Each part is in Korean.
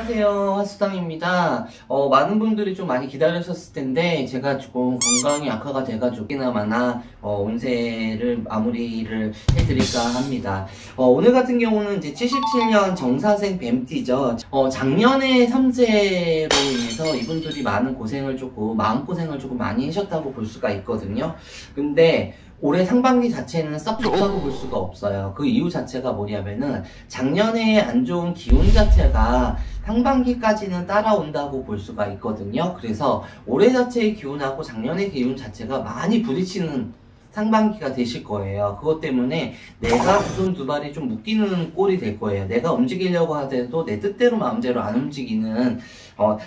안녕하세요, 화수당입니다. 많은 분들이 좀 많이 기다리셨을 텐데 제가 조금 건강이 악화가 돼가지고 혹시나마나 운세를 마무리를 해드릴까 합니다. 오늘 같은 경우는 이제 77년 정사생 뱀띠죠. 작년에 삼재로 인해서 이분들이 많은 고생을 조금 마음고생을 조금 많이 하셨다고 볼 수가 있거든요. 근데 올해 상반기 자체는 썩 좋다고 볼 수가 없어요. 그 이유 자체가 뭐냐면은 작년에 안 좋은 기운 자체가 상반기까지는 따라온다고 볼 수가 있거든요. 그래서 올해 자체의 기운하고 작년의 기운 자체가 많이 부딪히는 상반기가 되실 거예요. 그것 때문에 내가 두 손 두 발이 좀 묶이는 꼴이 될 거예요. 내가 움직이려고 하더라도 내 뜻대로 마음대로 안 움직이는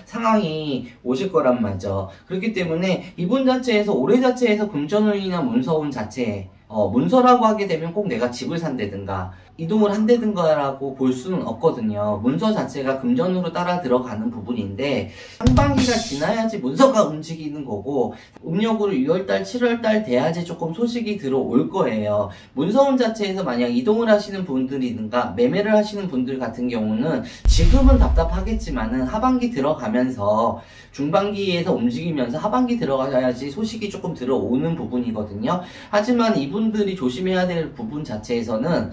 상황이 오실 거란 말이죠. 그렇기 때문에 이분 자체에서 올해 자체에서 금전운이나 문서운 자체 문서라고 하게 되면 꼭 내가 집을 산다든가 이동을 한다든가라고 볼 수는 없거든요. 문서 자체가 금전으로 따라 들어가는 부분인데 상반기가 지나야지 문서가 움직이는 거고 음력으로 6월달 7월달 돼야지 조금 소식이 들어올 거예요. 문서운 자체에서 만약 이동을 하시는 분들이든가 매매를 하시는 분들 같은 경우는 지금은 답답하겠지만은 하반기 들어가면서 중반기에서 움직이면서 하반기 들어가야지 소식이 조금 들어오는 부분이거든요. 하지만 이분들이 조심해야 될 부분 자체에서는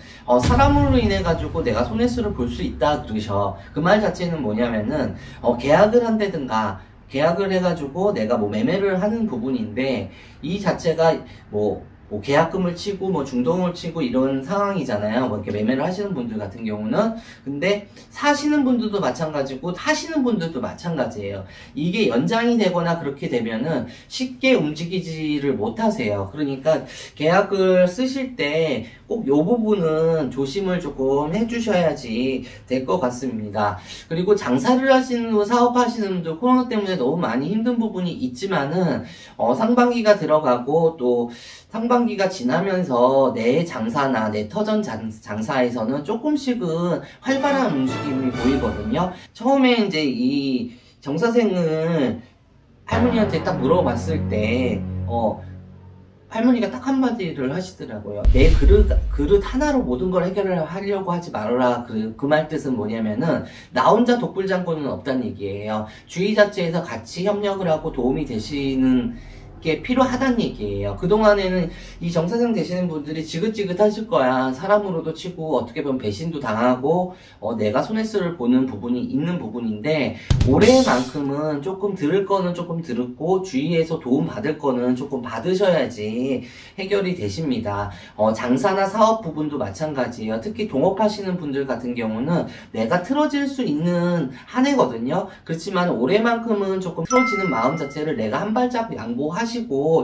사람으로 인해 가지고 내가 손해수를 볼 수 있다 그러셔. 그 말 자체는 뭐냐면은 계약을 한다든가 계약을 해가지고 내가 뭐 매매를 하는 부분인데 이 자체가 뭐 계약금을 치고 뭐 중도금을 치고 이런 상황이잖아요. 뭐 이렇게 매매를 하시는 분들 같은 경우는. 근데 사시는 분들도 마찬가지고 하시는 분들도 마찬가지예요. 이게 연장이 되거나 그렇게 되면은 쉽게 움직이지를 못하세요. 그러니까 계약을 쓰실 때 꼭 요 부분은 조심을 조금 해주셔야지 될 것 같습니다. 그리고 장사를 하시는 분, 사업하시는 분들 코로나 때문에 너무 많이 힘든 부분이 있지만은 상반기가 들어가고 또 상반기가 지나면서 내 장사나 내 터전 장사에서는 조금씩은 활발한 움직임이 보이거든요. 처음에 이제 이 정사생을 할머니한테 딱 물어봤을 때 할머니가 딱 한마디를 하시더라고요. 내 그릇 하나로 모든 걸 해결을 하려고 하지 말아라. 그 말 뜻은 뭐냐면은 나 혼자 독불장군은 없다는 얘기예요. 주위 자체에서 같이 협력을 하고 도움이 되시는 게 필요하다는 얘기예요. 그동안에는 이 정사생 되시는 분들이 지긋지긋하실 거야. 사람으로도 치고 어떻게 보면 배신도 당하고 내가 손해수를 보는 부분이 있는 부분인데 올해만큼은 조금 들을 거는 조금 들었고 주위에서 도움 받을 거는 조금 받으셔야지 해결이 되십니다. 장사나 사업 부분도 마찬가지예요. 특히 동업하시는 분들 같은 경우는 내가 틀어질 수 있는 한 해거든요. 그렇지만 올해만큼은 조금 틀어지는 마음 자체를 내가 한 발짝 양보하시고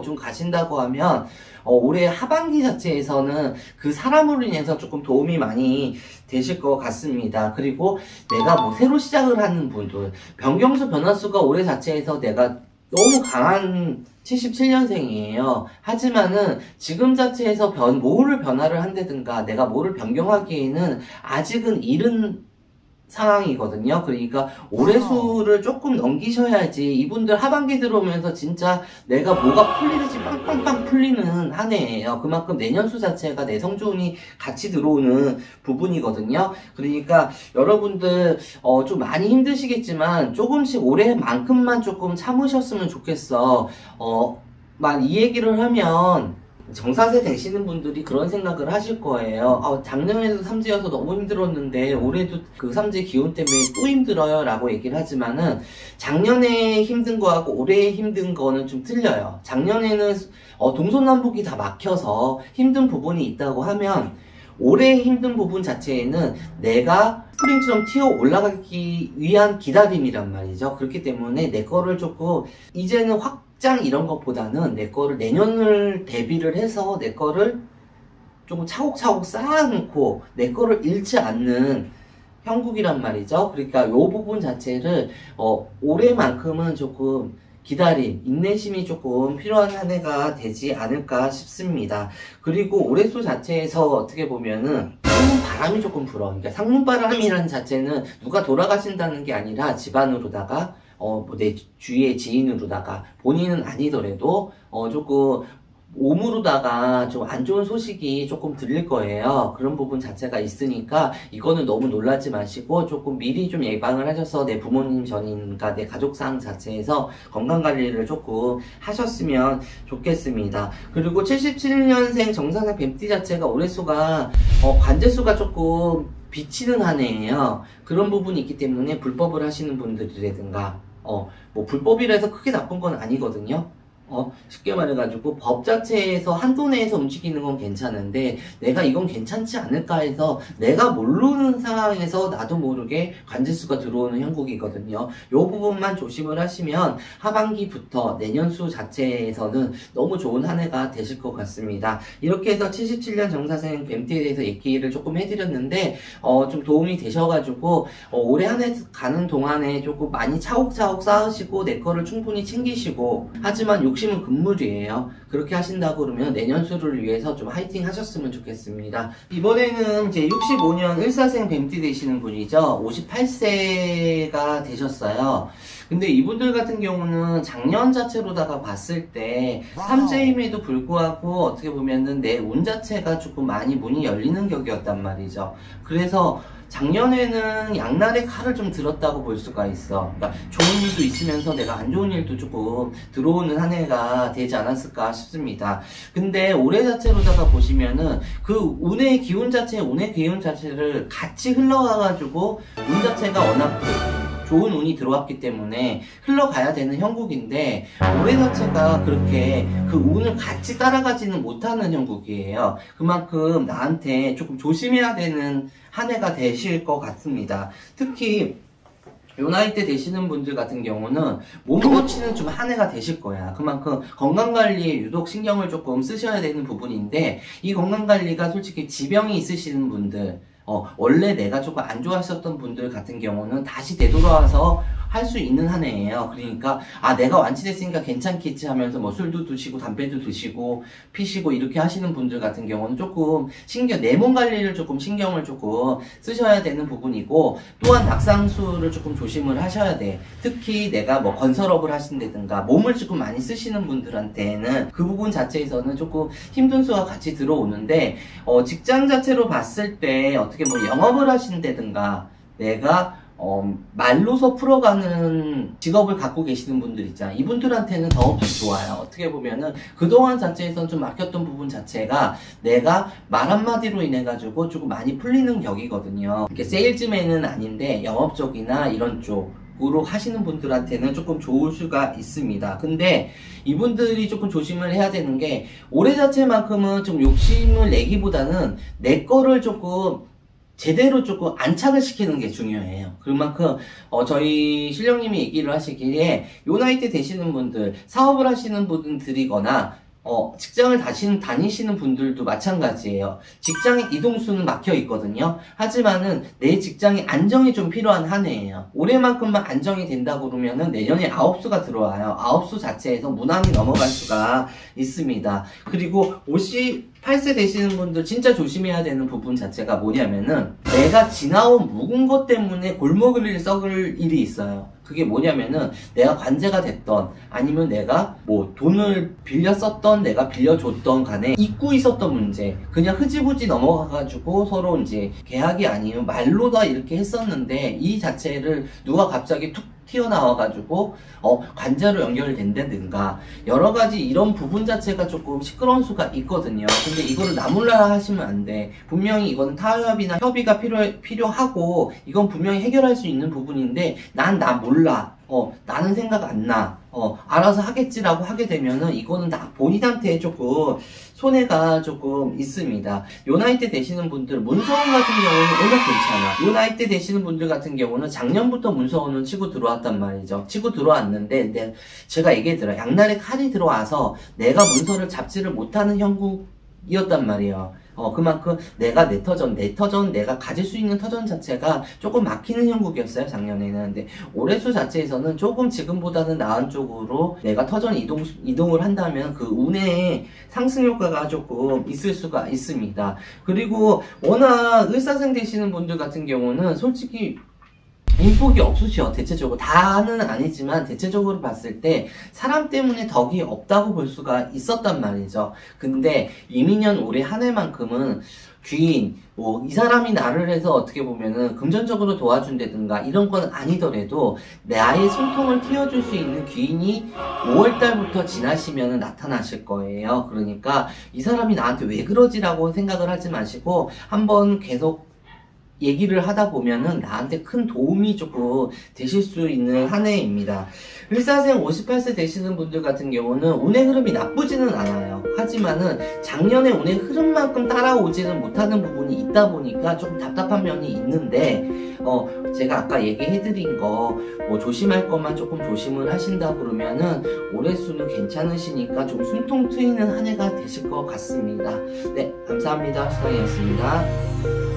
좀 가신다고 하면 올해 하반기 자체에서는 그 사람으로 인해서 조금 도움이 많이 되실 것 같습니다. 그리고 내가 뭐 새로 시작을 하는 분들 변경수 변화수가 올해 자체에서 내가 너무 강한 77년생이에요. 하지만은 지금 자체에서 뭐를 변화를 한다든가 내가 뭐를 변경하기에는 아직은 이른 상황이거든요. 그러니까 올해 수를 조금 넘기셔야지 이분들 하반기 들어오면서 진짜 내가 뭐가 풀리듯이 빵빵빵 풀리는 한 해예요. 그만큼 내년 수 자체가 내 성조운이 같이 들어오는 부분이거든요. 그러니까 여러분들 좀 많이 힘드시겠지만 조금씩 올해만큼만 조금 참으셨으면 좋겠어. 이 얘기를 하면 정사세 되시는 분들이 그런 생각을 하실 거예요. 작년에도 삼재여서 너무 힘들었는데 올해도 그 삼재 기운 때문에 또 힘들어요 라고 얘기를 하지만은 작년에 힘든 거하고 올해 힘든 거는 좀 틀려요. 작년에는 동서남북이 다 막혀서 힘든 부분이 있다고 하면 올해 힘든 부분 자체에는 내가 스프링처럼 튀어 올라가기 위한 기다림이란 말이죠. 그렇기 때문에 내 거를 조금 이제는 확장 이런 것보다는 내 거를 내년을 대비를 해서 내 거를 조금 차곡차곡 쌓아놓고 내 거를 잃지 않는 형국이란 말이죠. 그러니까 이 부분 자체를 올해만큼은 조금 기다림, 인내심이 조금 필요한 한 해가 되지 않을까 싶습니다. 그리고 올해수 자체에서 어떻게 보면은 상문바람이 조금 불어. 그러니까 상문바람이라는 자체는 누가 돌아가신다는 게 아니라 집안으로다가 내 주위의 지인으로다가 본인은 아니더라도 조금 몸으로다가 좀 안 좋은 소식이 조금 들릴 거예요. 그런 부분 자체가 있으니까 이거는 너무 놀라지 마시고 조금 미리 좀 예방을 하셔서 내 부모님 전인가 내 가족상 자체에서 건강관리를 조금 하셨으면 좋겠습니다. 그리고 77년생 정사생 뱀띠 자체가 올해수가 관제수가 조금 비치는 한 해예요. 그런 부분이 있기 때문에 불법을 하시는 분들이라든가 뭐 불법이라 해서 크게 나쁜 건 아니거든요. 쉽게 말해가지고 법 자체에서 한도 내에서 움직이는 건 괜찮은데 내가 이건 괜찮지 않을까 해서 내가 모르는 상황에서 나도 모르게 관제수가 들어오는 형국이거든요. 요 부분만 조심을 하시면 하반기부터 내년수 자체에서는 너무 좋은 한 해가 되실 것 같습니다. 이렇게 해서 77년 정사생 뱀띠에 대해서 얘기를 조금 해드렸는데 좀 도움이 되셔가지고 올해 한 해 가는 동안에 조금 많이 차곡차곡 쌓으시고 내 거를 충분히 챙기시고 하지만 욕심은 금물이에요. 그렇게 하신다고 그러면 내년수를 위해서 좀 화이팅 하셨으면 좋겠습니다. 이번에는 이제 65년 을사생 뱀띠 되시는 분이죠. 58세가 되셨어요. 근데 이분들 같은 경우는 작년 자체로다가 봤을 때 삼재임에도 불구하고 어떻게 보면은 내 운 자체가 조금 많이 문이 열리는 격이었단 말이죠. 그래서 작년에는 양날의 칼을 좀 들었다고 볼 수가 있어. 그러니까 좋은 일도 있으면서 내가 안 좋은 일도 조금 들어오는 한 해가 되지 않았을까 싶습니다. 근데 올해 자체로다가 보시면은 그 운의 기운 자체를 같이 흘러가가지고 운 자체가 워낙 좋은 운이 들어왔기 때문에 흘러가야 되는 형국인데 올해 자체가 그렇게 그 운을 같이 따라가지는 못하는 형국이에요. 그만큼 나한테 조금 조심해야 되는 한 해가 되실 것 같습니다. 특히 요 나이 때 되시는 분들 같은 경우는 몸 고치는 좀 한 해가 되실 거야. 그만큼 건강관리에 유독 신경을 조금 쓰셔야 되는 부분인데 이 건강관리가 솔직히 지병이 있으시는 분들 원래 내가 조금 안 좋아했었던 분들 같은 경우는 다시 되돌아와서 할 수 있는 한 해예요. 그러니까 내가 완치됐으니까 괜찮겠지 하면서 뭐 술도 드시고 담배도 드시고 피시고 이렇게 하시는 분들 같은 경우는 조금 내 몸 관리를 조금 신경을 조금 쓰셔야 되는 부분이고 또한 낙상수를 조금 조심을 하셔야 돼. 특히 내가 뭐 건설업을 하신다든가 몸을 조금 많이 쓰시는 분들한테는 그 부분 자체에서는 조금 힘든 수가 같이 들어오는데 직장 자체로 봤을 때 어떻게 뭐 영업을 하신다든가 내가 말로서 풀어가는 직업을 갖고 계시는 분들 있잖아요. 이분들한테는 더없이 좋아요. 어떻게 보면은 그동안 자체에선 좀 막혔던 부분 자체가 내가 말 한마디로 인해가지고 조금 많이 풀리는 격이거든요. 이렇게 세일즈맨은 아닌데 영업 쪽이나 이런 쪽으로 하시는 분들한테는 조금 좋을 수가 있습니다. 근데 이분들이 조금 조심을 해야 되는 게 올해 자체만큼은 좀 욕심을 내기보다는 내 거를 조금 제대로 조금 안착을 시키는 게 중요해요. 그만큼 저희 실령님이 얘기를 하시기에 요 나이 때 되시는 분들, 사업을 하시는 분들이거나 직장을 다니시는 분들도 마찬가지예요. 직장의 이동수는 막혀 있거든요. 하지만은 내 직장의 안정이 좀 필요한 한 해예요. 올해만큼만 안정이 된다고 그러면은 내년에 아홉수가 들어와요. 아홉수 자체에서 무난히 넘어갈 수가 있습니다. 그리고 58세 되시는 분들 진짜 조심해야 되는 부분 자체가 뭐냐면은 내가 지나온 묵은 것 때문에 골목을 썩을 일이 있어요. 그게 뭐냐면은 내가 관제가 됐던 아니면 내가 뭐 돈을 빌려 썼던 내가 빌려줬던 간에 잊고 있었던 문제 그냥 흐지부지 넘어가가지고 서로 이제 계약이 아니면 말로다 이렇게 했었는데 이 자체를 누가 갑자기 툭 튀어나와가지고 관제로 연결된다든가 여러가지 이런 부분 자체가 조금 시끄러운 수가 있거든요. 근데 이거를 나 몰라 하시면 안 돼. 분명히 이건 타협이나 협의가 필요하고 이건 분명히 해결할 수 있는 부분인데 난 나 몰라. 나는 생각 안 나. 알아서 하겠지라고 하게 되면은 이거는 나 본인한테 조금 손해가 조금 있습니다. 요 나이 때 되시는 분들 문서운 같은 경우는 워낙 괜찮아. 요 나이 때 되시는 분들 같은 경우는 작년부터 문서운은 치고 들어왔단 말이죠. 치고 들어왔는데 제가 얘기했더라. 양날의 칼이 들어와서 내가 문서를 잡지를 못하는 형국이었단 말이에요. 그만큼 내가 내 터전 내가 가질 수 있는 터전 자체가 조금 막히는 형국이었어요, 작년에는. 근데 올해수 자체에서는 조금 지금보다는 나은 쪽으로 내가 터전 이동을 한다면 그 운의 상승 효과가 조금 있을 수가 있습니다. 그리고 워낙 을사생 되시는 분들 같은 경우는 솔직히 인복이 없으셔. 대체적으로 다는 아니지만 대체적으로 봤을 때 사람 때문에 덕이 없다고 볼 수가 있었단 말이죠. 근데 이민년 올해 한 해만큼은 귀인, 뭐 이 사람이 나를 해서 어떻게 보면은 금전적으로 도와준다든가 이런 건 아니더라도 나의 숨통을 틔워줄 수 있는 귀인이 5월달부터 지나시면은 나타나실 거예요. 그러니까 이 사람이 나한테 왜 그러지라고 생각을 하지 마시고 한번 계속 얘기를 하다 보면은 나한테 큰 도움이 조금 되실 수 있는 한 해입니다. 을사생 58세 되시는 분들 같은 경우는 운의 흐름이 나쁘지는 않아요. 하지만은 작년에 운의 흐름만큼 따라오지는 못하는 부분이 있다 보니까 조금 답답한 면이 있는데 제가 아까 얘기해드린 거 뭐 조심할 것만 조금 조심을 하신다 그러면은 올해 수는 괜찮으시니까 좀 숨통 트이는 한 해가 되실 것 같습니다. 네, 감사합니다. 수강이었습니다.